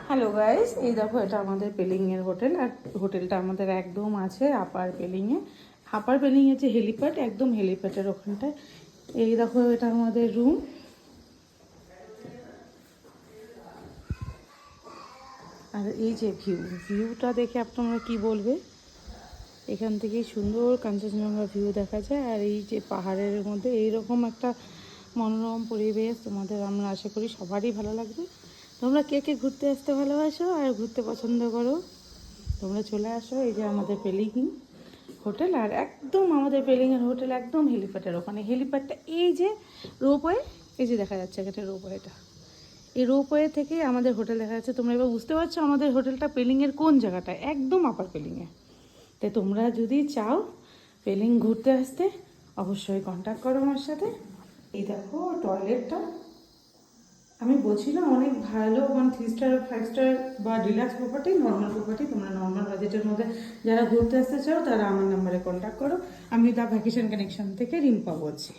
Hello guys, এই দেখো এটা আমাদের পেলিংয়ের হোটেল। আর হোটেলটা আমাদের একদম আছে আপার পেলিংয়ে। আপার পেলিংয়ে যে হেলিপ্যাড, একদম হেলিপ্যাডের ওখানটায়। এই দেখো এটা আমাদের রুম। আর এই যে ভিউটা দেখে আপনারা কি বলবে। এখান থেকে সুন্দর কাঞ্চনজঙ্ঘা ভিউ দেখা যায়। আর এই যে পাহাড়ের মধ্যে এইরকম একটা মনোরম পরিবেশ তোমাদের আমরা আশা করি সবারই ভালো লাগবে। তোমরা কে কে ঘুরতে আসতে ভালোবাসো আর ঘুরতে পছন্দ করো, তোমরা চলে আসো। এই যে আমাদের পেলিং হোটেল, আর একদম আমাদের পেলিংয়ের হোটেল একদম হেলিপ্যাডের ওখানে। হেলিপ্যাডটা এই যে রোপওয়ে, এই যে দেখা যাচ্ছে একটা রোপওয়েটা, এই রোপওয়ে থেকে আমাদের হোটেল দেখা যাচ্ছে। তোমরা এবার বুঝতে পারছো আমাদের হোটেলটা পেলিংয়ের কোন জায়গাটায়, একদম আপার পেলিংয়ে। তাই তোমরা যদি চাও পেলিং ঘুরতে আসতে, অবশ্যই কন্ট্যাক্ট করো আমার সাথে। এই দেখো টয়লেটটা, আমি বলছিলাম অনেক ভালো, 3 স্টার 5 স্টার বা ডিলাক্স প্রপার্টি, নর্মাল প্রপার্টি। তোমরা নর্মাল বাজেটের মধ্যে যারা ঘুরতে আসতে চাও তারা আমার নাম্বারে কন্ট্যাক্ট করো। আমি দ্য ভ্যাকেশন কানেকশন থেকে রিম্পা বলছি।